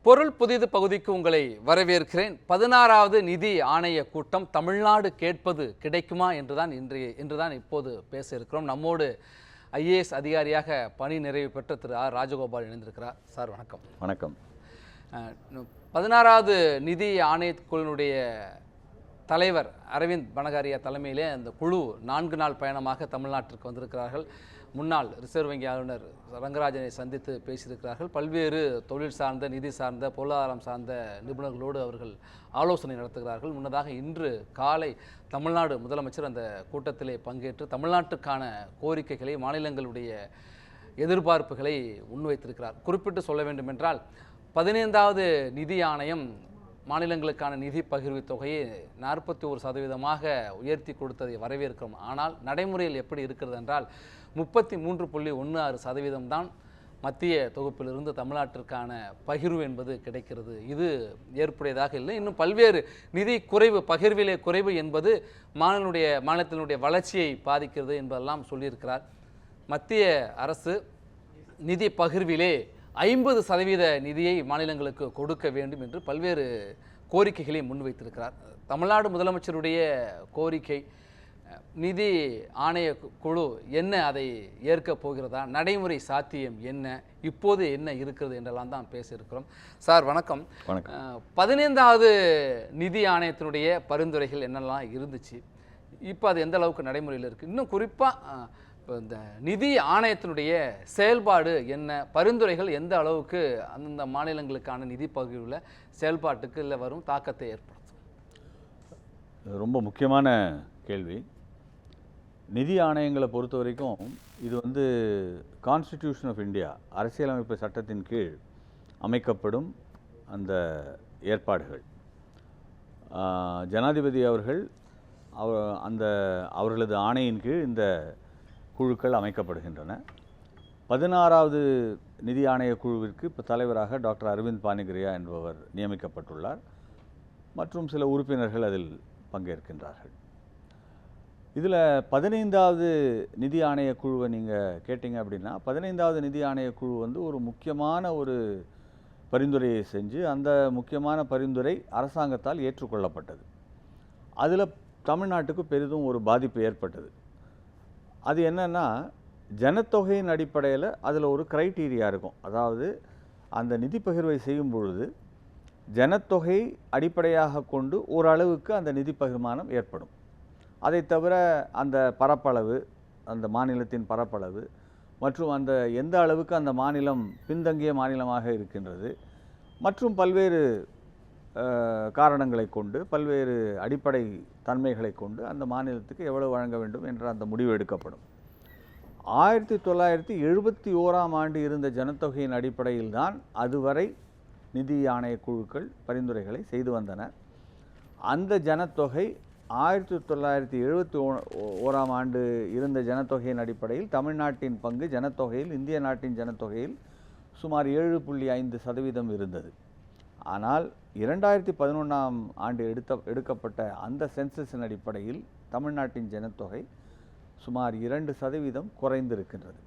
பொருள் புதிது பகுதிக்கு உங்களை வரவேற்கிறேன். 16வது நிதி ஆணைய கூட்டம் தமிழ்நாடு கேட்பது கிடைக்குமா என்றுதான் இப்போது பேச இருக்கிறோம். நம்மோடு ஐஏஎஸ் அதிகாரியாக பணி நிறைவு பெற்ற திரு ஆர் ராஜகோபால் இணைந்திருக்கிறார். சார் வணக்கம். வணக்கம். 16வது நிதி ஆணையக்குழுவினுடைய தலைவர் அரவிந்த் பனகாரியா தலைமையிலே அந்த குழு 4 நாள் பயணமாக தமிழ்நாட்டிற்கு வந்திருக்கிறார்கள். முன்னாள் ரிசர்வ் வங்கி ஆளுநர் ரங்கராஜனை சந்தித்து பேசியிருக்கிறார்கள். பல்வேறு தொழில் சார்ந்த, நிதி சார்ந்த, பொருளாதாரம் சார்ந்த நிபுணர்களோடு அவர்கள் ஆலோசனை நடத்துகிறார்கள். முன்னதாக இன்று காலை தமிழ்நாடு முதலமைச்சர் அந்த கூட்டத்திலே பங்கேற்று தமிழ்நாட்டுக்கான கோரிக்கைகளை, மாநிலங்களுடைய எதிர்பார்ப்புகளை முன்வைத்திருக்கிறார். குறிப்பிட்டு சொல்ல வேண்டுமென்றால் 15வது நிதி ஆணையம் மாநிலங்களுக்கான நிதி பகிர்வு தொகையை 41% உயர்த்தி கொடுத்ததை வரவேற்கிறோம். ஆனால் நடைமுறையில் எப்படி இருக்கிறது என்றால் 33.16% தான் மத்திய தொகுப்பிலிருந்து தமிழ்நாட்டிற்கான பகிர்வு என்பது கிடைக்கிறது. இது ஏற்புடையதாக இல்லை. இன்னும் பல்வேறு நிதி குறைவு, பகிர்விலே குறைவு என்பது மாநிலத்தினுடைய வளர்ச்சியை பாதிக்கிறது என்பதெல்லாம் சொல்லியிருக்கிறார். மத்திய அரசு நிதி பகிர்விலே 50% நிதியை மாநிலங்களுக்கு கொடுக்க வேண்டும் என்று பல்வேறு கோரிக்கைகளை முன்வைத்திருக்கிறார். தமிழ்நாடு முதலமைச்சருடைய கோரிக்கை, நிதி ஆணைய குழு என்ன அதை ஏற்கப் போகிறதா, நடைமுறை சாத்தியம் என்ன, இப்போது என்ன இருக்கிறது என்றெல்லாம் தான் பேசியிருக்கிறோம். சார் வணக்கம். 15வது நிதி ஆணையத்தினுடைய பரிந்துரைகள் என்னெல்லாம் இருந்துச்சு, இப்போ அது எந்த அளவுக்கு நடைமுறையில் இருக்குது, இன்னும் குறிப்பாக இப்போ இந்த நிதி ஆணையத்தினுடைய செயல்பாடு என்ன, பரிந்துரைகள் எந்த அளவுக்கு அந்தந்த மாநிலங்களுக்கான நிதி பகிர்வில் செயல்பாட்டுக்கு இல்லை வரும் தாக்கத்தை ஏற்படுத்தும்? ரொம்ப முக்கியமான கேள்வி. நிதி ஆணையங்களை பொறுத்த வரைக்கும் இது கான்ஸ்டிடியூஷன் ஆஃப் இந்தியா, அரசியலமைப்பு சட்டத்தின் கீழ் அமைக்கப்படும் அந்த ஏற்பாடுகள். ஜனாதிபதி அவர்கள் அவர்களது ஆணையின் கீழ் இந்த குழுக்கள் அமைக்கப்படுகின்றன. 16வது நிதி ஆணைய குழுவிற்கு இப்போ தலைவராக டாக்டர் அரவிந்த் பனகாரியா என்பவர் நியமிக்கப்பட்டுள்ளார். மற்றும் சில உறுப்பினர்கள் அதில் பங்கேற்கின்றார்கள். இதில் 15வது நிதி ஆணைய குழுவை நீங்கள் கேட்டிங்க அப்படின்னா, 15வது நிதி ஆணைய குழு ஒரு முக்கியமான ஒரு பரிந்துரையை செஞ்சு, அந்த முக்கியமான பரிந்துரை அரசாங்கத்தால் ஏற்றுக்கொள்ளப்பட்டது. அதில் தமிழ்நாட்டுக்கு பெரிதும் ஒரு பாதிப்பு ஏற்பட்டது. அது என்னன்னா, ஜனத்தொகையின் அடிப்படையில் அதில் ஒரு கிரைட்டீரியா இருக்கும். அதாவது அந்த நிதி பகிர்வை செய்யும் பொழுது ஜனத்தொகை அடிப்படையாக கொண்டு ஓரளவுக்கு அந்த நிதி பகிர்மானம் ஏற்படும். அதை தவிர அந்த பரப்பளவு, அந்த மாநிலத்தின் பரப்பளவு மற்றும் அந்த எந்த அளவுக்கு அந்த மாநிலம் பின்தங்கிய மாநிலமாக இருக்கின்றது மற்றும் பல்வேறு காரணங்களை கொண்டு, பல்வேறு அடிப்படை தன்மைகளை கொண்டு அந்த மாநிலத்துக்கு எவ்வளவு வழங்க வேண்டும் என்ற அந்த முடிவு எடுக்கப்படும். 1971ஆம் ஆண்டு இருந்த ஜனத்தொகையின் அடிப்படையில் தான் அதுவரை நிதி ஆணைய குழுக்கள் பரிந்துரைகளை செய்து வந்தன. அந்த ஜனத்தொகை 1971ஆம் ஆண்டு இருந்த ஜனத்தொகையின் அடிப்படையில் தமிழ்நாட்டின் பங்கு ஜனத்தொகையில், இந்திய நாட்டின் ஜனத்தொகையில் சுமார் 7.5% இருந்தது. ஆனால் 2011ஆம் ஆண்டு எடுக்கப்பட்ட அந்த சென்சஸின் அடிப்படையில் தமிழ்நாட்டின் ஜனத்தொகை சுமார் 2% குறைந்திருக்கின்றது.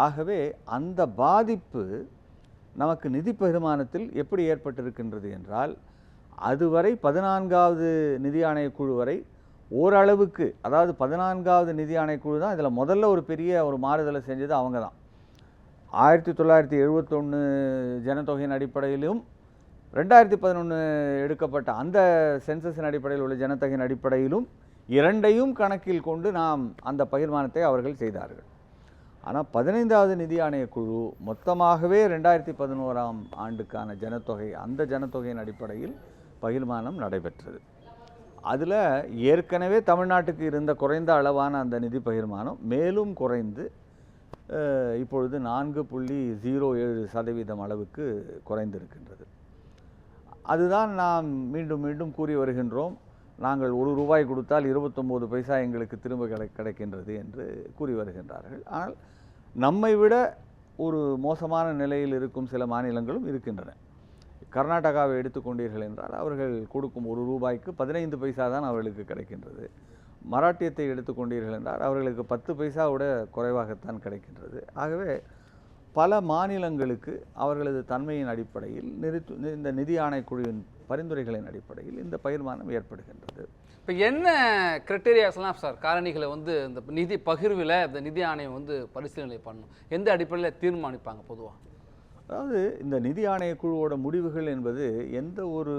ஆகவே அந்த பாதிப்பு நமக்கு நிதி பகிர்மானத்தில் எப்படி ஏற்பட்டிருக்கின்றது என்றால், அதுவரை 14வது நிதி ஆணைய குழு வரை ஓரளவுக்கு, அதாவது 14வது நிதி ஆணைய குழு தான் இதில் முதல்ல ஒரு பெரிய ஒரு மாறுதலை செஞ்சது அவங்க தான். 1971 ஜனத்தொகையின் அடிப்படையிலும் 2011 எடுக்கப்பட்ட அந்த சென்சஸின் அடிப்படையில் உள்ள ஜனத்தொகையின் அடிப்படையிலும் இரண்டையும் கணக்கில் கொண்டு நாம் அந்த பகிர்மானத்தை அவர்கள் செய்தார்கள். ஆனால் 15வது நிதி ஆணைய குழு மொத்தமாகவே 2011ஆம் ஆண்டுக்கான ஜனத்தொகை, அந்த ஜனத்தொகையின் அடிப்படையில் பகிர்மானம் நடைபெற்றது. அதில் ஏற்கனவே தமிழ்நாட்டுக்கு இருந்த குறைந்த அளவான அந்த நிதி பகிர்மானம் மேலும் குறைந்து இப்பொழுது 4.07% அளவுக்கு குறைந்திருக்கின்றது. அதுதான் நாம் மீண்டும் மீண்டும் கூறி வருகின்றோம். நாங்கள் ₹1 கொடுத்தால் 29 பைசா எங்களுக்கு திரும்ப கிடைக்கின்றது என்று கூறி வருகின்றார்கள். ஆனால் நம்மை விட ஒரு மோசமான நிலையில் இருக்கும் சில மாநிலங்களும் இருக்கின்றன. கர்நாடகாவை எடுத்துக்கொண்டீர்கள் என்றால் அவர்கள் கொடுக்கும் ₹1க்கு 15 பைசா தான் அவர்களுக்கு கிடைக்கின்றது. மராட்டியத்தை எடுத்துக்கொண்டீர்கள் என்றால் அவர்களுக்கு 10 பைசாவோட குறைவாகத்தான் கிடைக்கின்றது. ஆகவே பல மாநிலங்களுக்கு அவர்களது தன்மையின் அடிப்படையில் இந்த நிதி ஆணைக்குழுவின் பரிந்துரைகளின் அடிப்படையில் இந்த பகிர்மானம் ஏற்படுகின்றது. இப்போ என்ன கிரைட்டீரியாஸ்லாம் சார் காரணிகளை வந்து இந்த நிதி பகிர்வில் இந்த நிதி ஆணையம் வந்து பரிசீலனை பண்ணணும், எந்த அடிப்படையில் தீர்மானிப்பாங்க பொதுவாக? அதாவது இந்த நிதி ஆணைய குழுவோட முடிவுகள் என்பது எந்த ஒரு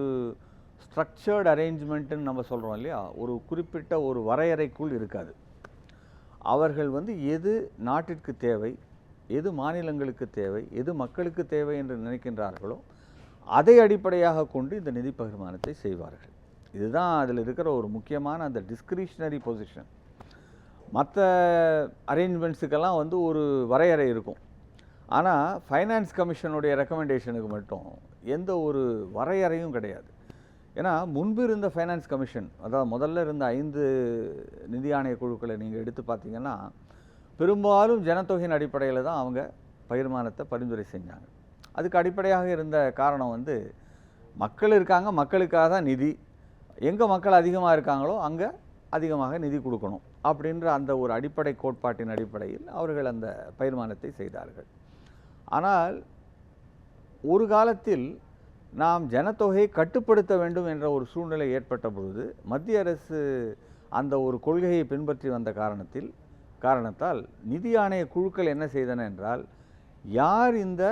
ஸ்ட்ரக்சர்டு அரேஞ்ச்மெண்ட்டுன்னு நம்ம சொல்கிறோம் இல்லையா, ஒரு குறிப்பிட்ட ஒரு வரையறைக்குள் இருக்காது. அவர்கள் வந்து எது நாட்டிற்கு தேவை, எது மாநிலங்களுக்கு தேவை, எது மக்களுக்கு தேவை என்று நினைக்கின்றார்களோ அதை அடிப்படையாக கொண்டு இந்த நிதி பகிர்மானத்தை செய்வார்கள். இதுதான் அதில் இருக்கிற ஒரு முக்கியமான அந்த டிஸ்கிரிஷனரி பொசிஷன். மற்ற அரேஞ்ச்மெண்ட்ஸுக்கெல்லாம் வந்து ஒரு வரையறை இருக்கும். ஆனால் ஃபைனான்ஸ் கமிஷனுடைய ரெக்கமெண்டேஷனுக்கு மட்டும் எந்த ஒரு வரையறையும் கிடையாது. ஏன்னா முன்பு இருந்த ஃபைனான்ஸ் கமிஷன், அதாவது முதல்ல இருந்த 5 நிதி ஆணைய குழுக்களை நீங்கள் எடுத்து பார்த்தீங்கன்னா பெரும்பாலும் ஜனத்தொகையின் அடிப்படையில் தான் அவங்க பகிர்மானத்தை பரிந்துரை செஞ்சாங்க. அதுக்கு அடிப்படையாக இருந்த காரணம் வந்து மக்கள் இருக்காங்க, மக்களுக்காக தான் நிதி, எங்கே மக்கள் அதிகமாக இருக்காங்களோ அங்கே அதிகமாக நிதி கொடுக்கணும் அப்படின்ற அந்த ஒரு அடிப்படை கோட்பாட்டின் அடிப்படையில் அவர்கள் அந்த பகிர்மானத்தை செய்தார்கள். ஆனால் ஒரு காலத்தில் நாம் ஜனத்தொகையை கட்டுப்படுத்த வேண்டும் என்ற ஒரு சூழ்நிலை ஏற்பட்ட பொழுது மத்திய அரசு அந்த ஒரு கொள்கையை பின்பற்றி வந்த காரணத்தால் நிதி ஆணைய குழுக்கள் என்ன செய்தன என்றால், யார் இந்த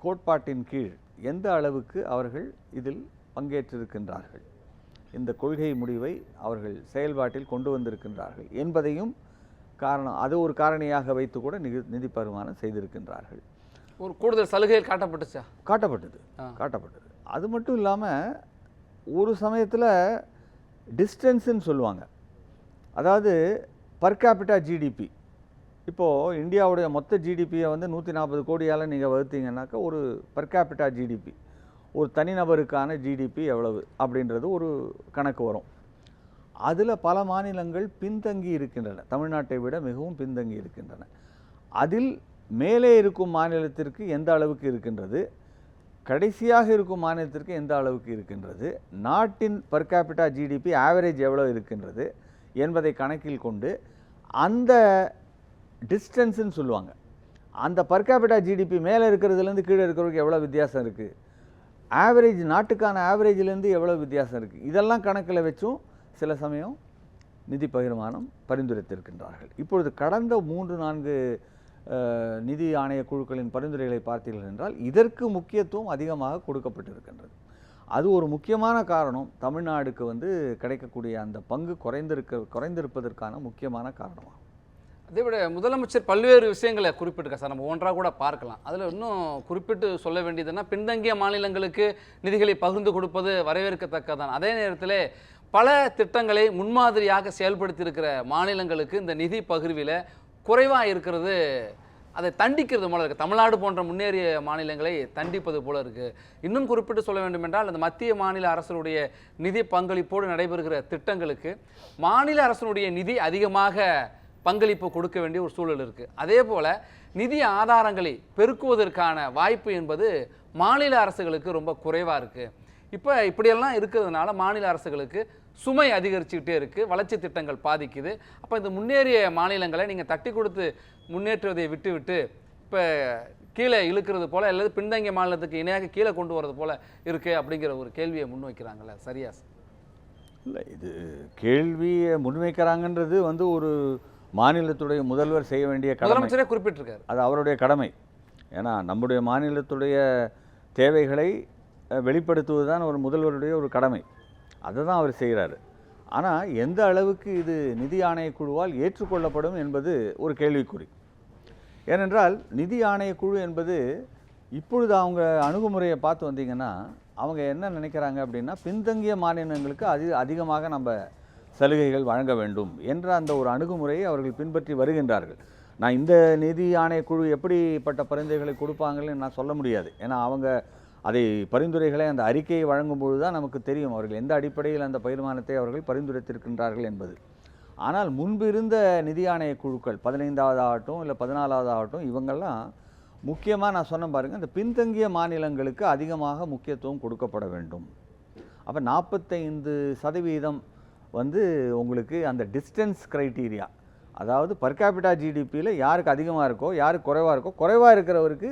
கோட்பாட்டின் கீழ் எந்த அளவுக்கு அவர்கள் இதில் பங்கேற்றிருக்கின்றார்கள், இந்த கொள்கை முடிவை அவர்கள் செயல்பாட்டில் கொண்டு வந்திருக்கின்றார்கள் என்பதையும் அது ஒரு காரணியாக வைத்து கூட நிதி பகிர்மானம் செய்திருக்கின்றார்கள். ஒரு கூடுதல் சலுகைகள் காட்டப்பட்டது. அது மட்டும் இல்லாமல் ஒரு சமயத்தில் டிஸ்டன்ஸுன்னு சொல்லுவாங்க, அதாவது பர் கேபிட்டா ஜிடிபி. இப்போது இந்தியாவுடைய மொத்த ஜிடிபியை வந்து 140 கோடியால் நீங்கள் வகுத்தீங்கன்னாக்கா ஒரு பர் கேபிட்டா ஜிடிபி, ஒரு தனிநபருக்கான ஜிடிபி எவ்வளவு அப்படின்றது ஒரு கணக்கு வரும். அதில் பல மாநிலங்கள் பின்தங்கி இருக்கின்றன, தமிழ்நாட்டை விட மிகவும் பின்தங்கி இருக்கின்றன. அதில் மேலே இருக்கும் மாநிலத்திற்கு எந்த அளவுக்கு இருக்கின்றது, கடைசியாக இருக்கும் மாநிலத்திற்கு எந்த அளவுக்கு இருக்கின்றது, நாட்டின் பர் கேபிட்டா ஜிடிபி ஆவரேஜ் எவ்வளோ இருக்கின்றது என்பதை கணக்கில் கொண்டு அந்த டிஸ்டன்ஸுன்னு சொல்லுவாங்க, அந்த பர் கேபிட்டா ஜிடிபி மேலே இருக்கிறதுலேருந்து கீழே இருக்கிறவருக்கு எவ்வளோ வித்தியாசம் இருக்குது, ஆவரேஜ் நாட்டுக்கான ஆவரேஜிலேருந்து எவ்வளோ வித்தியாசம் இருக்குது, இதெல்லாம் கணக்கில் வச்சும் சில சமயம் நிதி பகிர்மானம் பரிந்துரைத்திருக்கின்றார்கள். இப்பொழுது கடந்த 3-4 நிதி ஆணைய குழுக்களின் பரிந்துரைகளை பார்த்தீர்கள் என்றால் இதற்கு முக்கியத்துவம் அதிகமாக கொடுக்கப்பட்டிருக்கின்றது. அது ஒரு முக்கியமான காரணம், தமிழ்நாடுக்கு வந்து கிடைக்கக்கூடிய அந்த பங்கு குறைந்திருப்பதற்கான முக்கியமான காரணமாகும். அதை விட முதலமைச்சர் பல்வேறு விஷயங்களை குறிப்பிட்டிருக்கார் சார், நம்ம ஒன்றாக கூட பார்க்கலாம். அதில் இன்னும் குறிப்பிட்டு சொல்ல வேண்டியதுன்னா, பின்தங்கிய மாநிலங்களுக்கு நிதிகளை பகிர்ந்து கொடுப்பது வரவேற்கத்தக்கதான். அதே நேரத்தில் பல திட்டங்களை முன்மாதிரியாக செயல்படுத்தியிருக்கிற மாநிலங்களுக்கு இந்த நிதி பகிர்வில் குறைவாக இருக்கிறது, அதை தண்டிக்கிறது போல இருக்குது. தமிழ்நாடு போன்ற முன்னேறிய மாநிலங்களை தண்டிப்பது போல இருக்குது. இன்னும் குறிப்பிட்டு சொல்ல வேண்டும் என்றால், அந்த மத்திய மாநில அரசுடைய நிதி பங்களிப்போடு நடைபெறுகிற திட்டங்களுக்கு மாநில அரசுடைய நிதி அதிகமாக பங்களிப்பு கொடுக்க வேண்டிய ஒரு சூழல் இருக்குது. அதே போல் நிதி ஆதாரங்களை பெருக்குவதற்கான வாய்ப்பு என்பது மாநில அரசுகளுக்கு ரொம்ப குறைவாக இருக்குது. இப்போ இப்படியெல்லாம் இருக்கிறதுனால மாநில அரசுகளுக்கு சுமை அதிகரிச்சுக்கிட்டே இருக்குது, வளர்ச்சி திட்டங்கள் பாதிக்குது. அப்போ இந்த முன்னேறிய மாநிலங்களை நீங்கள் தட்டி கொடுத்து முன்னேற்றுவதை விட்டு இப்போ கீழே இழுக்கிறது போல், அல்லது பின்தங்கிய மாநிலத்துக்கு இணையாக கீழே கொண்டு வரது போல் இருக்குது அப்படிங்கிற ஒரு கேள்வியை முன்வைக்கிறாங்களே, சரியா? இல்லை, இது கேள்வியை முன்வைக்கிறாங்கன்றது வந்து ஒரு மாநிலத்துடைய முதல்வர் செய்ய வேண்டிய கடமை. முதலமைச்சரே குறிப்பிட்டிருக்காரு, அது அவருடைய கடமை. ஏன்னா நம்முடைய மாநிலத்துடைய தேவைகளை வெளிப்படுத்துவது தான் ஒரு முதல்வருடைய ஒரு கடமை, அதை தான் அவர் செய்கிறாரு. ஆனால் எந்த அளவுக்கு இது நிதி ஆணைய குழுவால் ஏற்றுக்கொள்ளப்படும் என்பது ஒரு கேள்விக்குறி. ஏனென்றால் நிதி ஆணைய குழு என்பது இப்பொழுது அவங்க அணுகுமுறையை பார்த்து வந்தீங்கன்னா அவங்க என்ன நினைக்கிறாங்க அப்படின்னா, பின்தங்கிய மாநிலங்களுக்கு அதிகமாக நம்ம சலுகைகள் வழங்க வேண்டும் என்ற அந்த ஒரு அணுகுமுறையை அவர்கள் பின்பற்றி வருகின்றார்கள். நான் இந்த நிதி ஆணைய குழு எப்படிப்பட்ட பரிந்துரைகளை கொடுப்பாங்கன்னு நான் சொல்ல முடியாது. ஏன்னா அவங்க அதை பரிந்துரைகளை அந்த அறிக்கையை வழங்கும்போது தான் நமக்கு தெரியும் அவர்கள் எந்த அடிப்படையில் அந்த பகிர்மானத்தை அவர்கள் பரிந்துரைத்திருக்கின்றார்கள் என்பது. ஆனால் முன்பு இருந்த நிதி ஆணைய குழுக்கள் 15வது ஆகட்டும் இல்லை 14வது ஆகட்டும், இவங்கெல்லாம் முக்கியமாக நான் சொன்ன பாருங்கள், இந்த பின்தங்கிய மாநிலங்களுக்கு அதிகமாக முக்கியத்துவம் கொடுக்கப்பட வேண்டும். அப்போ 45% வந்து உங்களுக்கு அந்த டிஸ்டன்ஸ் க்ரைட்டீரியா, அதாவது பர் கேபிட்டா ஜிடிபியில் யாருக்கு அதிகமாக இருக்கோ யாருக்கு குறைவாக இருக்கோ, குறைவாக இருக்கிறவருக்கு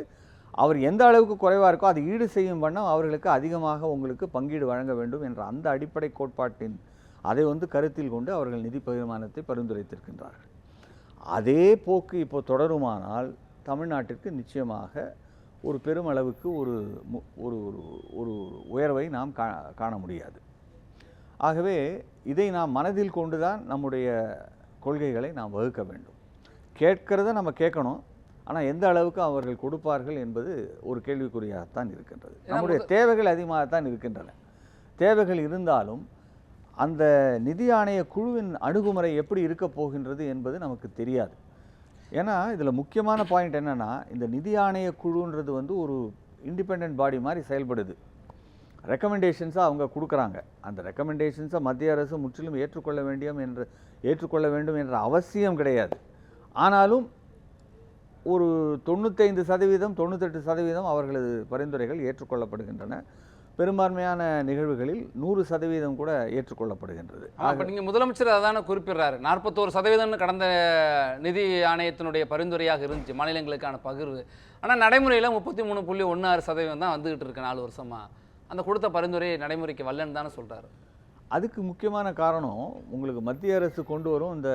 அவர் எந்த அளவுக்கு குறைவாக இருக்கோ அதை ஈடு செய்யும் வண்ணம் அவர்களுக்கு அதிகமாக உங்களுக்கு பங்கீடு வழங்க வேண்டும் என்ற அந்த அடிப்படை கோட்பாட்டின் அதை கருத்தில் கொண்டு அவர்கள் நிதி பகிர்மானத்தை பரிந்துரைத்திருக்கின்றார்கள். அதே போக்கு இப்போ தொடருமானால் தமிழ்நாட்டிற்கு நிச்சயமாக ஒரு பெருமளவுக்கு ஒரு ஒரு உயர்வை நாம் காண முடியாது. ஆகவே இதை நாம் மனதில் கொண்டு தான் நம்முடைய கொள்கைகளை நாம் வகுக்க வேண்டும். கேட்கிறத நம்ம கேட்கணும், ஆனால் எந்த அளவுக்கு அவர்கள் கொடுப்பார்கள் என்பது ஒரு கேள்விக்குறியாகத்தான் இருக்கின்றது. நம்முடைய தேவைகள் அதிகமாகத்தான் இருக்கின்றன. தேவைகள் இருந்தாலும் அந்த நிதி ஆணைய குழுவின் அணுகுமுறை எப்படி இருக்க போகின்றது என்பது நமக்கு தெரியாது. ஏன்னா இதில் முக்கியமான பாயிண்ட் என்னென்னா, இந்த நிதி ஆணைய குழுன்றது ஒரு இண்டிபெண்ட் பாடி மாதிரி செயல்படுது. ரெக்கமெண்டேஷன்ஸை அவங்க கொடுக்குறாங்க. அந்த ரெக்கமெண்டேஷன்ஸை மத்திய அரசு முற்றிலும் ஏற்றுக்கொள்ள வேண்டும் என்ற அவசியம் கிடையாது. ஆனாலும் ஒரு 95% 98% அவர்களது பரிந்துரைகள் ஏற்றுக்கொள்ளப்படுகின்றன. பெரும்பான்மையான நிகழ்வுகளில் 100% கூட ஏற்றுக்கொள்ளப்படுகின்றது. அப்போ நீங்கள் முதலமைச்சர் அதான குறிப்பிடுறாரு. 41% கடந்த நிதி ஆணையத்தினுடைய பரிந்துரையாக இருந்துச்சு மாநிலங்களுக்கான பகிர்வு. ஆனால் நடைமுறையில் 33.16% தான் வந்துகிட்டு இருக்கு 4 வருஷமா. அந்த கொடுத்த பரிந்துரை நடைமுறைக்கு வரலன்னு தானே சொல்கிறாரு. அதுக்கு முக்கியமான காரணம் உங்களுக்கு மத்திய அரசு கொண்டு வரும் இந்த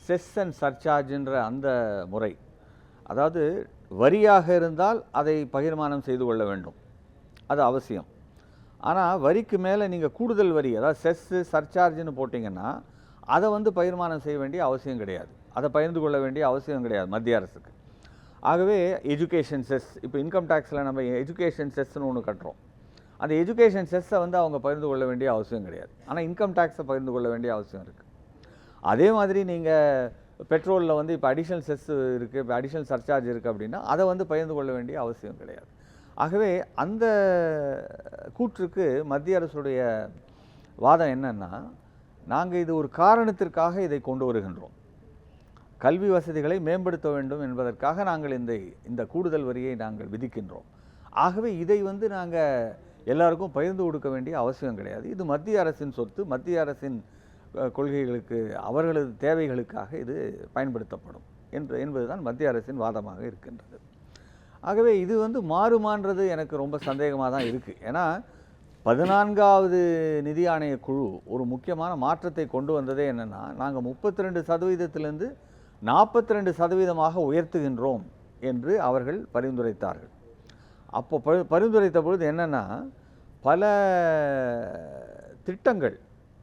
செஸ் அண்ட் சர்சார்ஜ்ன்ற அந்த முறை. அதாவது வரியாக இருந்தால் அதை பகிர்மானம் செய்து கொள்ள வேண்டும், அது அவசியம். ஆனால் வரிக்கு மேலே நீங்கள் கூடுதல் வரி, அதாவது செஸ்ஸு சர்சார்ஜ்னு போட்டிங்கன்னா அதை பகிர்மானம் செய்ய வேண்டிய அவசியம் கிடையாது, அதை பகிர்ந்து கொள்ள வேண்டிய அவசியம் கிடையாது மத்திய அரசுக்கு. ஆகவே எஜுகேஷன் செஸ், இப்போ இன்கம் டேக்ஸில் நம்ம எஜுகேஷன் செஸ்ன்னு ஒன்று கட்டுறோம். அந்த எஜுகேஷன் செஸ்ஸை அவங்க பகிர்ந்து கொள்ள வேண்டிய அவசியம் கிடையாது. ஆனால் இன்கம் டேக்ஸை பகிர்ந்து கொள்ள வேண்டிய அவசியம் இருக்குது. அதே மாதிரி நீங்கள் பெட்ரோலில் இப்போ அடிஷ்னல் செஸ் இருக்குது, இப்போ அடிஷ்னல் சர்சார்ஜ் இருக்குது அப்படின்னா அதை பகிர்ந்து கொள்ள வேண்டிய அவசியம் கிடையாது. ஆகவே அந்த கூற்றுக்கு மத்திய அரசுடைய வாதம் என்னன்னா, நாங்கள் இது ஒரு காரணத்திற்காக இதை கொண்டு வருகின்றோம், கல்வி வசதிகளை மேம்படுத்த வேண்டும் என்பதற்காக நாங்கள் இந்த கூடுதல் வரியை நாங்கள் விதிக்கின்றோம். ஆகவே இதை நாங்கள் எல்லாருக்கும் பகிர்ந்து கொடுக்க வேண்டிய அவசியம் கிடையாது. இது மத்திய அரசின் சொத்து, மத்திய அரசின் கொள்கைகளுக்கு அவர்களது தேவைகளுக்காக இது பயன்படுத்தப்படும் என்பதுதான் மத்திய அரசின் வாதமாக இருக்கின்றது. ஆகவே இது மாறுமான்றது எனக்கு ரொம்ப சந்தேகமாக தான் இருக்குது. ஏன்னா 14வது நிதி ஆணைய குழு ஒரு முக்கியமான மாற்றத்தை கொண்டு வந்ததே என்னென்னா, நாங்கள் 32%லிருந்து 42% உயர்த்துகின்றோம் என்று அவர்கள் பரிந்துரைத்தார்கள். அப்போ பரிந்துரைத்த பொழுது என்னென்னா, பல திட்டங்கள்,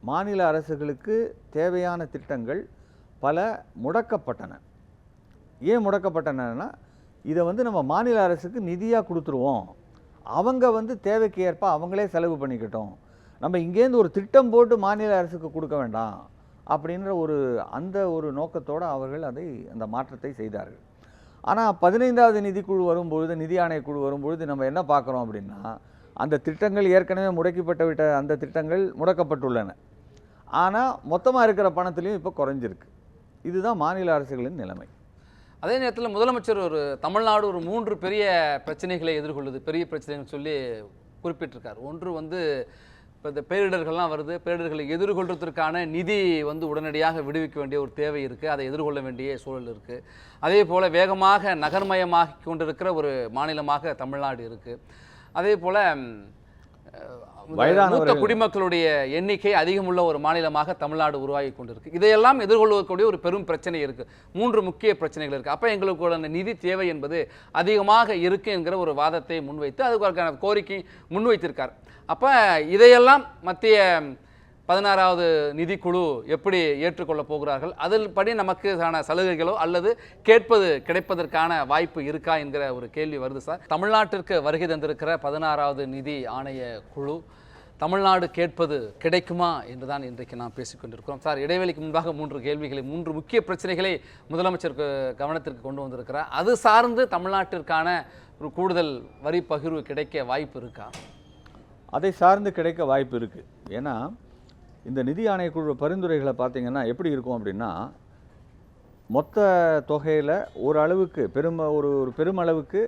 மாநில அரசுகளுக்கு தேவையான திட்டங்கள் பல முடக்கப்பட்டன. ஏன் முடக்கப்பட்டனன்னா, இதை நம்ம மாநில அரசுக்கு நிதியாக கொடுத்துருவோம், அவங்க தேவைக்கு ஏற்ப அவங்களே செலவு பண்ணிக்கிட்டோம், நம்ம இங்கேருந்து ஒரு திட்டம் போட்டு மாநில அரசுக்கு கொடுக்க வேண்டாம் அப்படின்ற அந்த நோக்கத்தோடு அவர்கள் அந்த மாற்றத்தை செய்தார்கள். ஆனால் 15வது நிதிக்குழு வரும்பொழுது, நிதி ஆணையக்குழு வரும்பொழுது நம்ம என்ன பார்க்குறோம் அப்படின்னா, அந்த திட்டங்கள் ஏற்கனவே முடக்கப்பட்ட அந்த திட்டங்கள் முடக்கப்பட்டுள்ளன. ஆனால் மொத்தமாக இருக்கிற பணத்துலேயும் இப்போ குறைஞ்சிருக்கு. இதுதான் மாநில அரசுகளின் நிலைமை. அதே நேரத்தில் முதலமைச்சர் தமிழ்நாடு 3 பெரிய பிரச்சனைகளை எதிர்கொள்ளுது, பெரிய பிரச்சனைகள் சொல்லி குறிப்பிட்டிருக்கார். ஒன்று இப்போ இந்த பேரிடர்கள்லாம் வருது, பேரிடர்களை எதிர்கொள்றதுக்கான நிதி உடனடியாக விடுவிக்க வேண்டிய ஒரு தேவை இருக்குது, அதை எதிர்கொள்ள வேண்டிய சூழல் இருக்குது. அதே போல் வேகமாக நகர்மயமாகி கொண்டிருக்கிற ஒரு மாநிலமாக தமிழ்நாடு இருக்குது. அதே போல் மூத்த குடிமக்களுடைய எண்ணிக்கை அதிகமுள்ள ஒரு மாநிலமாக தமிழ்நாடு உருவாகி கொண்டிருக்கு. இதையெல்லாம் எதிர்கொள்ளக்கூடிய ஒரு பெரும் பிரச்சனை இருக்குது, 3 முக்கிய பிரச்சனைகள் இருக்குது. அப்போ எங்களுக்கு அந்த நிதி தேவை என்பது அதிகமாக இருக்குது என்கிற ஒரு வாதத்தை முன்வைத்து அதுக்கான கோரிக்கை முன்வைத்திருக்கார். அப்போ இதையெல்லாம் மத்திய 16வது நிதிக்குழு எப்படி ஏற்றுக்கொள்ளப் போகிறார்கள், அதில் படி நமக்கான சலுகைகளோ அல்லது கேட்பது கிடைப்பதற்கான வாய்ப்பு இருக்கா என்கிற ஒரு கேள்வி வருது சார். தமிழ்நாட்டிற்கு வருகை தந்திருக்கிற 16வது நிதி ஆணைய குழு தமிழ்நாடு கேட்பது கிடைக்குமா என்றுதான் இன்றைக்கு நாம் பேசிக்கொண்டிருக்கிறோம். சார், இடைவெளிக்கு முன்பாக 3 கேள்விகளை, 3 முக்கிய பிரச்சனைகளை முதலமைச்சருக்கு கவனத்திற்கு கொண்டு வந்திருக்கிறார். அது சார்ந்து தமிழ்நாட்டிற்கான ஒரு கூடுதல் வரி பகிர்வு கிடைக்க வாய்ப்பு இருக்கா? அதை சார்ந்து கிடைக்க வாய்ப்பு இருக்குது. ஏன்னா இந்த நிதி ஆணையக்குழு பரிந்துரைகளை பார்த்தீங்கன்னா எப்படி இருக்கும் அப்படின்னா, மொத்த தொகையில் ஓரளவுக்கு ஒரு பெருமளவுக்கு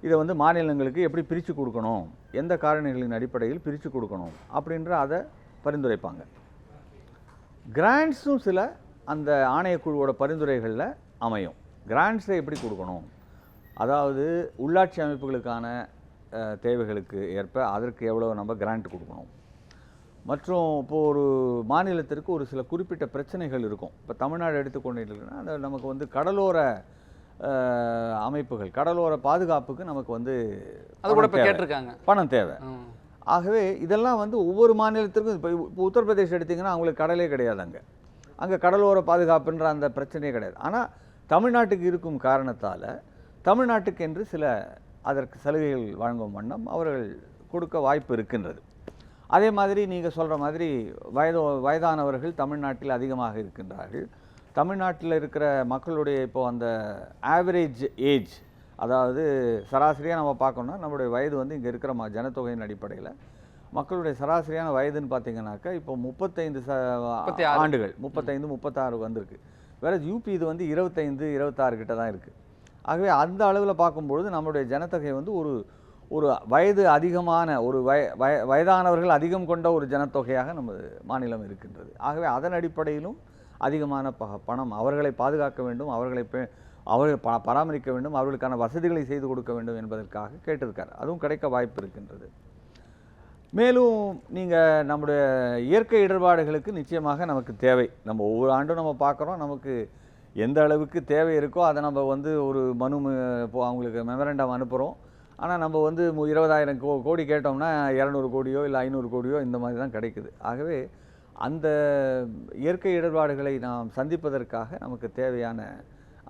இதை மாநிலங்களுக்கு எப்படி பிரித்து கொடுக்கணும், எந்த காரணிகளின் அடிப்படையில் பிரித்து கொடுக்கணும் அப்படின்ற அதை பரிந்துரைப்பாங்க. கிராண்ட்ஸும் சில அந்த ஆணையக்குழுவோட பரிந்துரைகளில் அமையும். கிராண்ட்ஸை எப்படி கொடுக்கணும், அதாவது உள்ளாட்சி அமைப்புகளுக்கான தேவைகளுக்கு ஏற்ப அதற்கு எவ்வளோ நம்ம கிராண்ட் கொடுக்கணும். மற்றும் இப்போது ஒரு மாநிலத்திற்கு ஒரு சில குறிப்பிட்ட பிரச்சனைகள் இருக்கும். இப்போ தமிழ்நாடு எடுத்துக்கொண்டீங்கன்னா அந்த நமக்கு வந்து கடலோர அமைப்புகள், கடலோர பாதுகாப்புக்கு நமக்கு வந்து அது கூட இப்போ கேட்டிருக்காங்க, பணம் தேவை. ஆகவே இதெல்லாம் வந்து ஒவ்வொரு மாநிலத்திற்கும் இப்போ உத்தரப்பிரதேஷ் எடுத்திங்கன்னா அவங்களுக்கு கடலே கிடையாது, அங்கே கடலோர பாதுகாப்புன்ற அந்த பிரச்சனையே கிடையாது. ஆனால் தமிழ்நாட்டுக்கு இருக்கும் காரணத்தால் தமிழ்நாட்டுக்கு என்று சில அதற்கு சலுகைகள் வழங்கும் வண்ணம் அவர்கள் கொடுக்க வாய்ப்பு இருக்கின்றது. அதே மாதிரி நீங்கள் சொல்கிற மாதிரி வயதானவர்கள் தமிழ்நாட்டில் அதிகமாக இருக்கின்றார்கள். தமிழ்நாட்டில் இருக்கிற மக்களுடைய இப்போது அந்த ஆவரேஜ் ஏஜ், அதாவது சராசரியாக நம்ம பார்க்கணும்னா நம்மளுடைய வயது வந்து இங்கே இருக்கிற ஜனத்தொகையின் அடிப்படையில் மக்களுடைய சராசரியான வயதுன்னு பார்த்தீங்கன்னாக்கா இப்போ 35 ஆண்டுகள், 35-36 வந்திருக்கு. வேறு யூபி இது வந்து 25-26 கிட்ட தான் இருக்குது. ஆகவே அந்த அளவில் பார்க்கும்பொழுது நம்மளுடைய ஜனத்தொகை வந்து ஒரு வயது அதிகமான ஒரு வயதானவர்கள் அதிகம் கொண்ட ஒரு ஜனத்தொகையாக நமது மாநிலம் இருக்கின்றது. ஆகவே அதன் அடிப்படையிலும் அதிகமான பணம் அவர்களை பாதுகாக்க வேண்டும், அவர்கள் பராமரிக்க வேண்டும், அவர்களுக்கான வசதிகளை செய்து கொடுக்க வேண்டும் என்பதற்காக கேட்டிருக்கார். அதுவும் கிடைக்க வாய்ப்பு இருக்கின்றது. மேலும் நீங்கள் நம்முடைய இயற்கை இடர்பாடுகளுக்கு நிச்சயமாக நமக்கு தேவை. நம்ம ஒவ்வொரு ஆண்டும் நம்ம பார்க்குறோம், நமக்கு எந்த அளவுக்கு தேவை இருக்கோ அதை நம்ம வந்து ஒரு மனு அவங்களுக்கு மெமரண்டம் அனுப்புகிறோம். ஆனால் நம்ம வந்து 20,000 கோடி கேட்டோம்னா 200 கோடியோ இல்லை 500 கோடியோ இந்த மாதிரி தான் கிடைக்குது. ஆகவே அந்த இயற்கை இடர்பாடுகளை நாம் சந்திப்பதற்காக நமக்கு தேவையான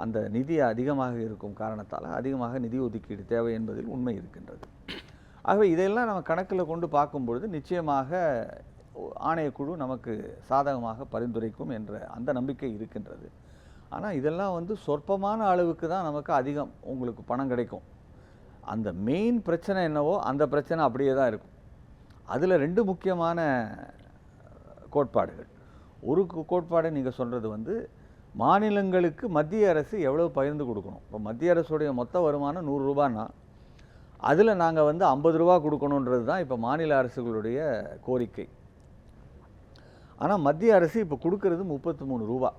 அந்த நிதி அதிகமாக இருக்கும் காரணத்தால் அதிகமாக நிதி ஒதுக்கீடு தேவை என்பதில் உண்மை இருக்கின்றது. ஆகவே இதையெல்லாம் நம்ம கணக்கில் கொண்டு பார்க்கும்பொழுது நிச்சயமாக ஆணையக்குழு நமக்கு சாதகமாக பரிந்துரைக்கும் என்ற அந்த நம்பிக்கை இருக்கின்றது. ஆனால் இதெல்லாம் வந்து சொற்பமான அளவுக்கு தான் நமக்கு அதிகம் உங்களுக்கு பணம் கிடைக்கும். அந்த மெயின் பிரச்சனை என்னவோ அந்த பிரச்சனை அப்படியே தான் இருக்கும். அதில் 2 முக்கியமான கோட்பாடுகள். ஒரு கோட்பாடு நீங்கள் சொல்கிறது வந்து மாநிலங்களுக்கு மத்திய அரசு எவ்வளோ பகிர்ந்து கொடுக்கணும். இப்போ மத்திய அரசுடைய மொத்த வருமானம் 100 ரூபான்னா அதில் நாங்கள் வந்து 50 ரூபா கொடுக்கணுன்றது தான் இப்போ மாநில அரசுகளுடைய கோரிக்கை. ஆனால் மத்திய அரசு இப்போ கொடுக்கறது 33 ரூபா.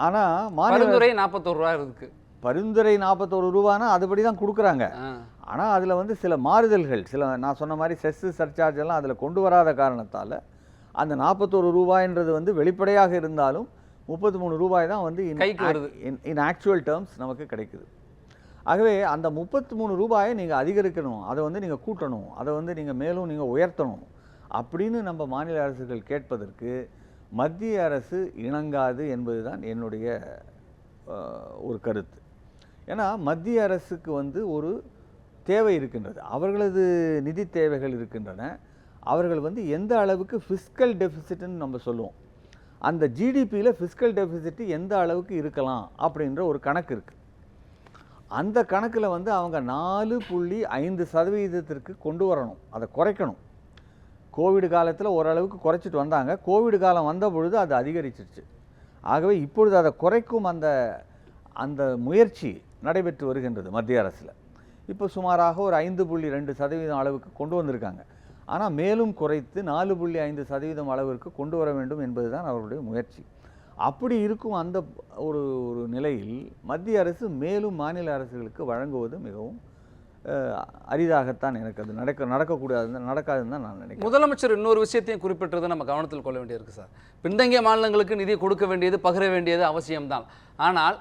ஆனால் பரிந்துரை 41 ரூபா இருக்குது. பரிந்துரை 41 ரூபானா அதுபடி தான் கொடுக்குறாங்க. ஆனால் அதில் வந்து சில மாறுதல்கள், நான் சொன்ன மாதிரி செஸ்ஸு சர்சார்ஜ் எல்லாம் அதில் கொண்டு வராத காரணத்தால் அந்த 41 ரூபாய்ன்றது வந்து வெளிப்படையாக இருந்தாலும் 33 ரூபாய் தான் வந்து இன் ஆக்சுவல் டேர்ம்ஸ் நமக்கு கிடைக்குது. ஆகவே அந்த 33 ரூபாயை நீங்கள் அதிகரிக்கணும், அதை வந்து நீங்கள் கூட்டணும், அதை வந்து நீங்கள் மேலும் நீங்கள் உயர்த்தணும் அப்படின்னு நம்ம மாநில அரசுகள் கேட்பதற்கு மத்திய அரசு இணங்காது என்பது தான் என்னுடைய ஒரு கருத்து. ஏன்னா மத்திய அரசுக்கு வந்து ஒரு தேவை இருக்கின்றது, அவர்களது நிதி தேவைகள் இருக்கின்றன. அவர்கள் வந்து எந்த அளவுக்கு ஃபிஸ்கல் டெபிசிட்னு நம்ம சொல்லுவோம், அந்த ஜிடிபியில் ஃபிஸ்கல் டெபிசிட் எந்த அளவுக்கு இருக்கலாம் அப்படின்ற ஒரு கணக்கு இருக்குது. அந்த கணக்கில் வந்து அவங்க 4.5% கொண்டு வரணும், அதை குறைக்கணும். கோவிட் காலத்தில் ஓரளவுக்கு குறைச்சிட்டு வந்தாங்க, கோவிட் காலம் வந்த பொழுது அது அதிகரிச்சிருச்சு. ஆகவே இப்பொழுது அதை குறைக்கும் அந்த முயற்சி நடைபெற்று வருகின்றது மத்திய அரசில். இப்போ சுமாராக ஒரு 5.2% அளவுக்கு கொண்டு வந்திருக்காங்க. ஆனால் மேலும் குறைத்து 4.5% அளவிற்கு கொண்டு வர வேண்டும் என்பது தான் அவர்களுடைய முயற்சி. அப்படி இருக்கும் அந்த ஒரு நிலையில் மத்திய அரசு மேலும் மாநில அரசுகளுக்கு வழங்குவது மிகவும் அரிதாகத்தான் எனக்கு அது நடக்காதுன்னு தான் நான் நினைக்கிறேன். முதலமைச்சர் இன்னொரு விஷயத்தையும் குறிப்பிட்டதை நம்ம கவனத்தில் கொள்ள வேண்டியிருக்கு சார். பின்தங்கிய மாநிலங்களுக்கு நிதி கொடுக்க வேண்டியது, பகிர வேண்டியது அவசியம்தான். ஆனால்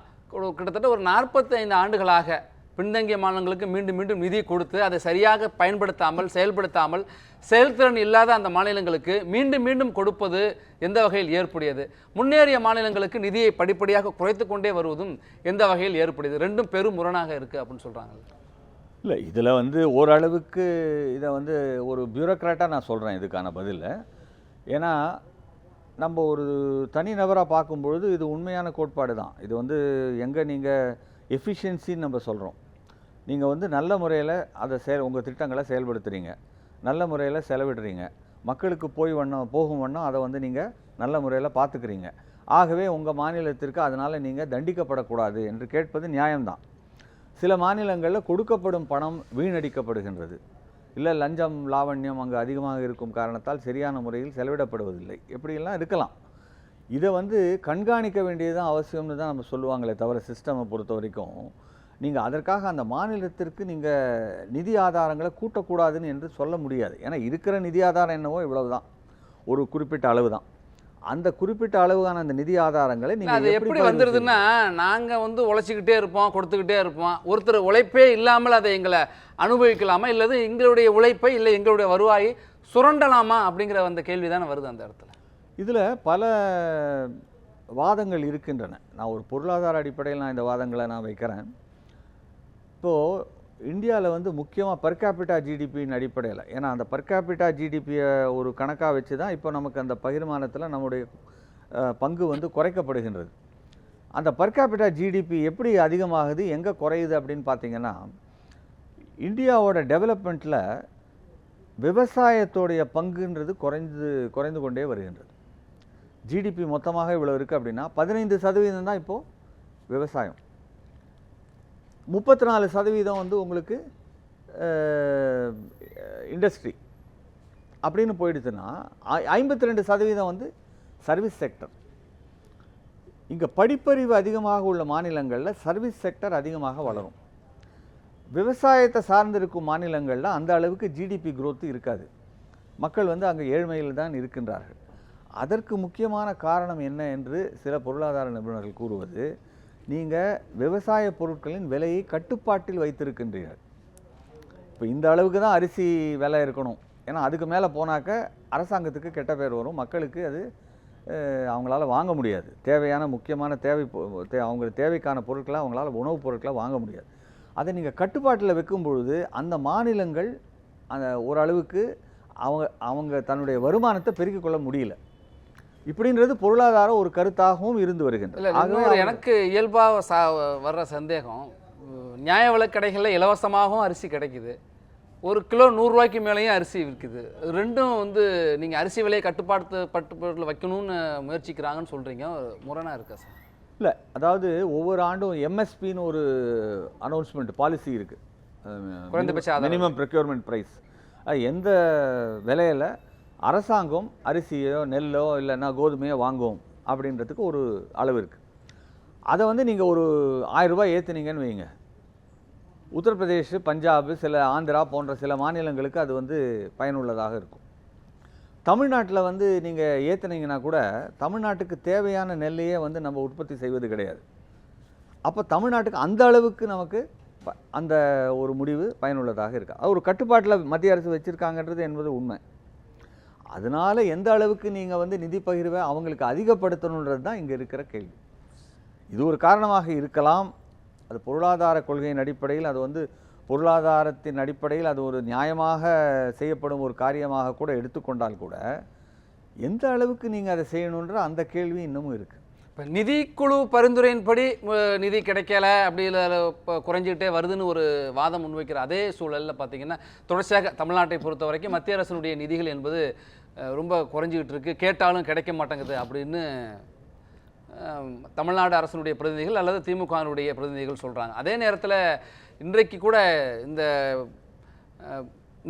கிட்டத்தட்ட ஒரு 45 ஆண்டுகளாக பின்தங்கிய மாநிலங்களுக்கு மீண்டும் மீண்டும் நிதி கொடுத்து அதை சரியாக பயன்படுத்தாமல் செயல்படுத்தாமல் செயல்திறன் இல்லாத அந்த மாநிலங்களுக்கு மீண்டும் மீண்டும் கொடுப்பது எந்த வகையில் ஏற்புடையது? முன்னேறிய மாநிலங்களுக்கு நிதியை படிப்படியாக குறைத்து கொண்டே வருவதும் எந்த வகையில் ஏற்புடையது? ரெண்டும் பெரும் முரணாக இருக்குது அப்படின்னு சொல்கிறாங்க. இல்லை, இதில் வந்து ஓரளவுக்கு இதை வந்து ஒரு பியூரோக்ராட்டாக நான் சொல்கிறேன் இதுக்கான பதில். ஏன்னா நம்ம ஒரு தனிநபராக பார்க்கும்பொழுது இது உண்மையான கோட்பாடு தான். இது வந்து எங்கே நீங்கள் எஃபிஷியன்சின்னு நம்ம சொல்கிறோம். நீங்கள் வந்து நல்ல முறையில் அதை உங்கள் திட்டங்களை செயல்படுத்துகிறீங்க, நல்ல முறையில் செலவிடுறீங்க, மக்களுக்கு போகும் வண்ணம் அதை வந்து நீங்கள் நல்ல முறையில் பார்த்துக்கிறீங்க. ஆகவே உங்கள் மாநிலத்திற்கு அதனால் நீங்கள் தண்டிக்கப்படக்கூடாது என்று கேட்பது நியாயம்தான். சில மாநிலங்களில் கொடுக்கப்படும் பணம் வீணடிக்கப்படுகின்றது, இல்லை லஞ்சம் லாவண்யம் அங்கே அதிகமாக இருக்கும் காரணத்தால் சரியான முறையில் செலவிடப்படுவதில்லை, எப்படியெல்லாம் இருக்கலாம். இதை வந்து கண்காணிக்க வேண்டியது தான் அவசியம்னு தான் நம்ம சொல்லுவாங்களே தவிர சிஸ்டமை பொறுத்த வரைக்கும் நீங்கள் அதற்காக அந்த மாநிலத்திற்கு நீங்கள் நிதி ஆதாரங்களை கூட்டக்கூடாதுன்னு என்று சொல்ல முடியாது. ஏன்னா இருக்கிற நிதி ஆதாரம் என்னவோ இவ்வளவு தான், ஒரு குறிப்பிட்ட அளவு தான். அந்த குறிப்பிட்ட அளவுக்கான அந்த நிதி ஆதாரங்களை அது நீங்கள் எப்படி வந்துடுதுன்னா, நாங்கள் வந்து உழைச்சிக்கிட்டே இருப்போம், கொடுத்துக்கிட்டே இருப்போம். ஒருத்தர் உழைப்பே இல்லாமல் அதை எங்களை அனுபவிக்கலாமா, இல்லது எங்களுடைய உழைப்பை இல்லை எங்களுடைய வருவாயை சுரண்டலாமா அப்படிங்கிற அந்த கேள்வி தானே வருது அந்த இடத்துல. இதில் பல வாதங்கள் இருக்கின்றன. நான் ஒரு பொருளாதார அடிப்படையில் இந்த வாதங்களை நான் வைக்கிறேன். இப்போது இந்தியாவில் வந்து முக்கியமாக பர் கேபிட்டா ஜிடிபியின் அடிப்படையில், ஏன்னா அந்த பர் கேபிட்டா ஜிடிபியை ஒரு கணக்காக வச்சு தான் இப்போ நமக்கு அந்த பகிர்மானத்தில் நம்முடைய பங்கு வந்து குறைக்கப்படுகின்றது. அந்த பர் கேபிட்டா ஜிடிபி எப்படி அதிகமாகுது, எங்கே குறையுது அப்படின்னு பார்த்தீங்கன்னா, இந்தியாவோட டெவலப்மெண்ட்டில் விவசாயத்தோடைய பங்குன்றது குறைந்து கொண்டே வருகின்றது. ஜிடிபி மொத்தமாக இவ்வளோ இருக்குது அப்படின்னா 15% தான் இப்போது விவசாயம், 34% வந்து உங்களுக்கு இண்டஸ்ட்ரி அப்படின்னு போயிடுச்சுன்னா 52% வந்து சர்வீஸ் செக்டர். இங்கே படிப்பறிவு அதிகமாக உள்ள மாநிலங்களில் சர்வீஸ் செக்டர் அதிகமாக வளரும். விவசாயத்தை சார்ந்திருக்கும் மாநிலங்களில் அந்த அளவுக்கு ஜிடிபி growth இருக்காது. மக்கள் வந்து அங்கே ஏழ்மையில் தான் இருக்கின்றார்கள். அதற்கு முக்கியமான காரணம் என்ன என்று சில பொருளாதார நிபுணர்கள் கூறுவது, நீங்கள் விவசாய பொருட்களின் விலையை கட்டுப்பாட்டில் வைத்திருக்கின்றீர்கள். இப்போ இந்த அளவுக்கு தான் அரிசி விலை இருக்கணும், ஏன்னா அதுக்கு மேலே போனாக்க அரசாங்கத்துக்கு கெட்ட பேர் வரும், மக்களுக்கு அது அவங்களால வாங்க முடியாது. தேவையான முக்கியமான அவங்க தேவைக்கான பொருட்களை அவங்களால உணவுப் பொருட்களை வாங்க முடியாது. அதை நீங்கள் கட்டுப்பாட்டில் வைக்கும் பொழுது அந்த மாநிலங்கள் அந்த ஓரளவுக்கு அவங்க தன்னுடைய வருமானத்தை பெருக்கிக் கொள்ள முடியல. இப்படின்றது பொருளாதார ஒரு கருத்தாகவும் இருந்து வருகின்றது. எனக்கு இயல்பாக வர்ற சந்தேகம், நியாய விலைக் கடைகளில் இலவசமாகவும் அரிசி கிடைக்குது, ஒரு கிலோ 100 ரூபாய்க்கு மேலேயும் அரிசி விற்குது. ரெண்டும் வந்து நீங்கள் அரிசி விலையை கட்டுப்பாட்டில் வைக்கணும்னு முயற்சிக்கிறாங்கன்னு சொல்கிறீங்க, முரணாக இருக்கா சார்? இல்லை, அதாவது ஒவ்வொரு ஆண்டும் எம்எஸ்பின்னு ஒரு அனௌன்ஸ்மெண்ட் பாலிசி இருக்குது, குறைந்தபட்ச மினிமம் ப்ரொக்யூர்மெண்ட் ப்ரைஸ். எந்த விலையில் அரசாங்கம் அரிசியோ நெல்லோ இல்லைன்னா கோதுமையோ வாங்குவோம் அப்படின்றதுக்கு ஒரு அளவு இருக்குது. அதை வந்து நீங்கள் ஒரு 1000 ரூபாய் ஏற்றுனீங்கன்னு வைங்க, உத்தரப்பிரதேஷ், பஞ்சாப், சில ஆந்திரா போன்ற சில மாநிலங்களுக்கு அது வந்து பயனுள்ளதாக இருக்கும். தமிழ்நாட்டில் வந்து நீங்கள் ஏற்றுனீங்கன்னா கூட தமிழ்நாட்டுக்கு தேவையான நெல்லையே வந்து நம்ம உற்பத்தி செய்வது கிடையாது. அப்போ தமிழ்நாட்டுக்கு அந்த அளவுக்கு நமக்கு அந்த ஒரு முடிவு பயனுள்ளதாக இருக்குது. அது ஒரு கட்டுப்பாட்டில் மத்திய அரசு வச்சுருக்காங்கன்றது என்பது உண்மை. அதனால் எந்த அளவுக்கு நீங்கள் வந்து நிதி பகிர்வை அவங்களுக்கு அதிகப்படுத்தணுன்றது தான் இங்கே இருக்கிற கேள்வி. இது ஒரு காரணமாக இருக்கலாம். அது பொருளாதார கொள்கையின் அடிப்படையில், அது வந்து பொருளாதாரத்தின் அடிப்படையில் அது ஒரு நியாயமாக செய்யப்படும் ஒரு காரியமாக கூட எடுத்துக்கொண்டால் கூட எந்த அளவுக்கு நீங்கள் அதை செய்யணுன்ற அந்த கேள்வி இன்னமும் இருக்குது. இப்போ நிதிக்குழு பரிந்துரையின்படி நிதி கிடைக்கல, அப்படி இல்லை குறைஞ்சிக்கிட்டே வருதுன்னு ஒரு வாதம் முன்வைக்கிற அதே சூழலில் பார்த்தீங்கன்னா, தொடர்ச்சியாக தமிழ்நாட்டை பொறுத்த வரைக்கும் மத்திய அரசினுடைய நிதிகள் என்பது ரொம்ப குறைஞ்சிக்கிட்டு இருக்குது, கேட்டாலும் கிடைக்க மாட்டேங்குது அப்படின்னு தமிழ்நாடு அரசினுடைய பிரதிநிதிகள் அல்லது திமுகவினுடைய பிரதிநிதிகள் சொல்கிறாங்க. அதே நேரத்தில் இன்றைக்கு கூட இந்த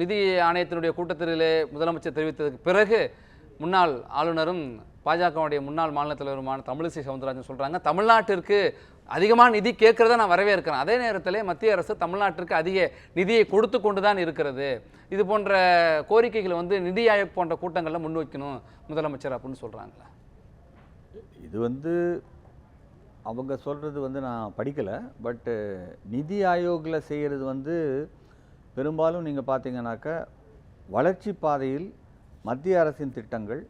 நிதி ஆணையத்தினுடைய கூட்டத்திலே முதலமைச்சர் தெரிவித்ததுக்கு பிறகு முன்னாள் ஆளுநரும் பாஜகவுடைய முன்னாள் மாநில தலைவருமான தமிழிசை சவுந்தரராஜன் சொல்கிறாங்க, தமிழ்நாட்டிற்கு அதிகமான நிதி கேட்குறத நான் வரவேற்கிறேன், அதே நேரத்தில் மத்திய அரசு தமிழ்நாட்டிற்கு அதிக நிதியை கொடுத்து கொண்டு தான் இருக்கிறது, இது போன்ற கோரிக்கைகளை வந்து நிதி ஆயோக் போன்ற கூட்டங்களில் முன்வைக்கணும் முதலமைச்சர் அப்படின்னு சொல்கிறாங்களா? இது வந்து அவங்க சொல்கிறது வந்து நான் படிக்கலை, பட்டு நிதி ஆயோக்கில் செய்கிறது வந்து பெரும்பாலும் நீங்கள் பார்த்தீங்கன்னாக்கா வளர்ச்சி பாதையில் மத்திய அரசின் திட்டங்கள்,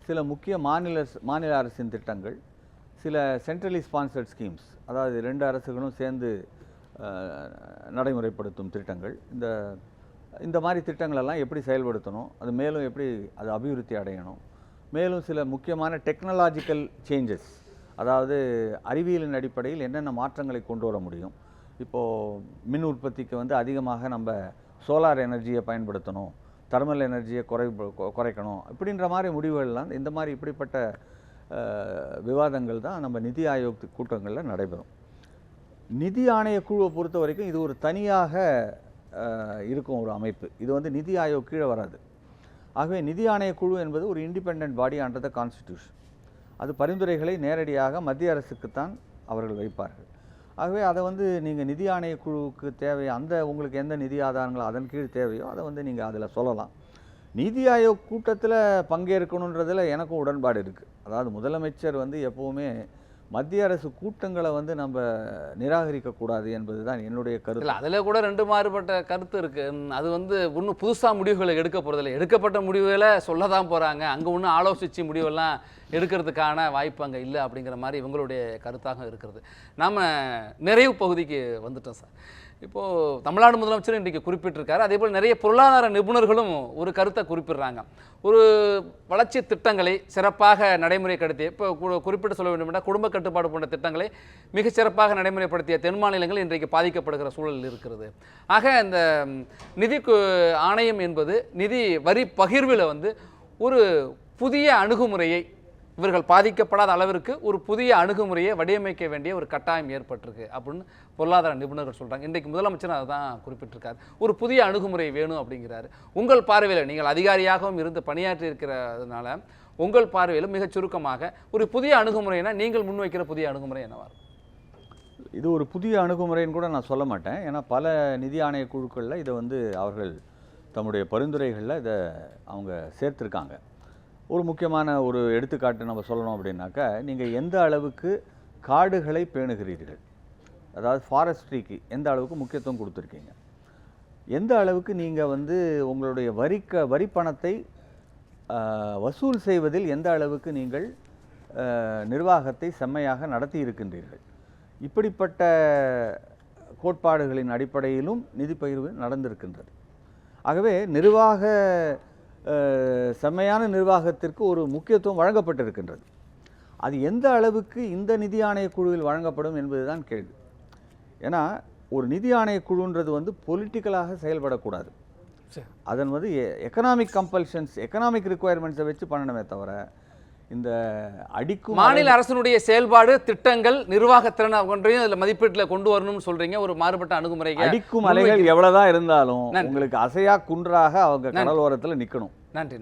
சில முக்கிய மாநில அரசின் திட்டங்கள், சில சென்ட்ரலி ஸ்பான்சர்ட் ஸ்கீம்ஸ், அதாவது 2 அரசுகளும் சேர்ந்து நடைமுறைப்படுத்தும் திட்டங்கள், இந்த மாதிரி திட்டங்களெல்லாம் எப்படி செயல்படுத்தணும், அது மேலும் எப்படி அது அபிவிருத்தி அடையணும், மேலும் சில முக்கியமான டெக்னாலஜிக்கல் சேஞ்சஸ், அதாவது அறிவியலின் அடிப்படையில் என்னென்ன மாற்றங்களை கொண்டு வர முடியும். இப்போது மின் உற்பத்திக்கு வந்து அதிகமாக நம்ம சோலார் எனர்ஜியை பயன்படுத்தணும், தெர்மல் எனர்ஜியை குறைக்கணும், இப்படின்ற மாதிரி முடிவுகள்லாம் இந்த மாதிரி இப்படிப்பட்ட விவாதங்கள் தான் நம்ம நிதி ஆயோக் கூட்டங்களில் நடைபெறும். நிதி ஆணைய குழுவை பொறுத்த வரைக்கும் இது ஒரு தனியாக இருக்கும் ஒரு அமைப்பு. இது வந்து நிதி ஆயோக் கீழே வராது. ஆகவே நிதி ஆணைய குழு என்பது ஒரு independent body under the constitution. அது பரிந்துரைகளை நேரடியாக மத்திய அரசுக்குத்தான் அவர்கள் வைப்பார்கள். ஆகவே அதை வந்து நீங்கள் நிதி ஆணைய குழுவுக்கு தேவை உங்களுக்கு எந்த நிதி ஆதாரங்கள் அதன் கீழ் தேவையோ அதை வந்து நீங்கள் அதில் சொல்லலாம். நீதி ஆயோக் கூட்டத்தில் பங்கேற்கணுன்றதில் எனக்கும் உடன்பாடு இருக்குது. அதாவது முதலமைச்சர் வந்து எப்போவுமே மத்திய அரசு கூட்டங்களை வந்து நம்ம நிராகரிக்கக்கூடாது என்பது தான் என்னுடைய கருத்து. இல்லை, அதில் கூட 2 மாறுபட்ட கருத்து இருக்குது. அது வந்து இன்னும் புதுசாக முடிவுகளை எடுக்க போகிறதில்ல. எடுக்கப்பட்ட முடிவுகளை சொல்ல தான் போகிறாங்க. அங்கே ஒன்றும் ஆலோசித்து முடிவெல்லாம் எடுக்கிறதுக்கான வாய்ப்பு அங்கே இல்லை அப்படிங்கிற மாதிரி இவங்களுடைய கருத்தாக இருக்கிறது. நாம் நிறைவு பகுதிக்கு வந்துட்டோம் சார். இப்போது தமிழ்நாடு முதலமைச்சர் இன்றைக்கு குறிப்பிட்டிருக்காரு. அதே போல் நிறைய பொருளாதார நிபுணர்களும் ஒரு கருத்தை குறிப்பிடுறாங்க. ஒரு வளர்ச்சி திட்டங்களை சிறப்பாக நடைமுறைப்படுத்திய, இப்போ குறிப்பிட்டு சொல்ல வேண்டும் என்றால் குடும்ப கட்டுப்பாடு போன்ற திட்டங்களை மிகச் சிறப்பாக நடைமுறைப்படுத்திய தென் மாநிலங்கள் இன்றைக்கு பாதிக்கப்படுகிற சூழல் இருக்கிறது. ஆக இந்த நிதி ஆணையம் என்பது நிதி வரி பகிர்வில் வந்து ஒரு புதிய அணுகுமுறையை, இவர்கள் பாதிக்கப்படாத அளவிற்கு ஒரு புதிய அணுகுமுறையை வடிவமைக்க வேண்டிய ஒரு கட்டாயம் ஏற்பட்டிருக்கு அப்படின்னு பொருளாதார நிபுணர்கள் சொல்கிறாங்க. இன்றைக்கு முதலமைச்சர் அதை தான் குறிப்பிட்டிருக்காரு. ஒரு புதிய அணுகுமுறை வேணும் அப்படிங்கிறாரு. உங்கள் பார்வையில், நீங்கள் அதிகாரியாகவும் இருந்து பணியாற்றி இருக்கிறதுனால உங்கள் பார்வையில் மிகச் சுருக்கமாக ஒரு புதிய அணுகுமுறைனா நீங்கள் முன்வைக்கிற புதிய அணுகுமுறை என்னவா இருக்கும்? இது ஒரு புதிய அணுகுமுறைன்னு கூட நான் சொல்ல மாட்டேன். ஏன்னா பல நிதி ஆணைய குழுக்களில் இதை வந்து அவர்கள் தம்முடைய பரிந்துரைகளில் இதை அவங்க சேர்த்துருக்காங்க. ஒரு முக்கியமான ஒரு எடுத்துக்காட்டு நம்ம சொல்லணும் அப்படின்னாக்கா, நீங்கள் எந்த அளவுக்கு காடுகளை பேணுகிறீர்கள், அதாவது ஃபாரஸ்ட்ரிக்கு எந்த அளவுக்கு முக்கியத்துவம் கொடுத்துருக்கீங்க, எந்த அளவுக்கு நீங்கள் வந்து உங்களுடைய வரி பணத்தை வசூல் செய்வதில் எந்த அளவுக்கு நீங்கள் நிர்வாகத்தை செம்மையாக நடத்தி இருக்கின்றீர்கள், இப்படிப்பட்ட கோட்பாடுகளின் அடிப்படையிலும் நிதி பகிர்வு நடந்திருக்கின்றது. ஆகவே செம்மையான நிர்வாகத்திற்கு ஒரு முக்கியத்துவம் வழங்கப்பட்டிருக்கின்றது. அது எந்த அளவுக்கு இந்த நிதி ஆணைய குழுவில் வழங்கப்படும் என்பதுதான் கேள்வி. ஏன்னா ஒரு நிதி ஆணைய குழுன்றது வந்து பொலிட்டிக்கலாக செயல்படக்கூடாது. அதன் வந்து எக்கனாமிக் கம்பல்ஷன்ஸ், எக்கனாமிக் ரிக்குவயர்மெண்ட்ஸை வச்சு பண்ணணுமே தவிர இந்த அடிக்கும் மாநில அரசினுடைய செயல்பாடு, திட்டங்கள், நிர்வாகத்திறன் ஒன்றையும் அதில் மதிப்பீட்டில் கொண்டு வரணும்னு சொல்றீங்க. ஒரு மாறுபட்ட அணுகுமுறை. அடிக்கும் அலைகள் எவ்வளவுதான் இருந்தாலும் உங்களுக்கு அசையா குன்றாக அவங்க கடலோரத்தில் நிற்கணும். நன்றி.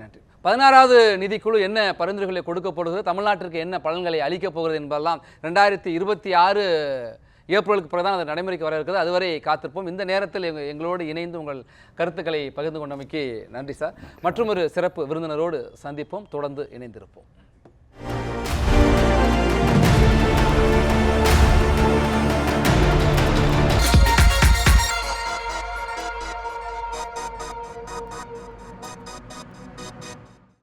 16வது நிதிக்குழு என்ன பரிந்துரைகளை கொடுக்கப்படுகிறது, தமிழ்நாட்டிற்கு என்ன பலன்களை அளிக்கப் போகிறது என்பதெல்லாம் 2026 ஏப்ரலுக்கு பிறகு தான் அது நடைமுறைக்கு வர இருக்கிறது. அதுவரை காத்திருப்போம். இந்த நேரத்தில் எங்களோடு இணைந்து உங்கள் கருத்துக்களை பகிர்ந்து கொண்டமைக்கு நன்றி சார். மற்றும் ஒரு சிறப்பு விருந்தினரோடு சந்திப்போம். தொடர்ந்து இணைந்திருப்போம்.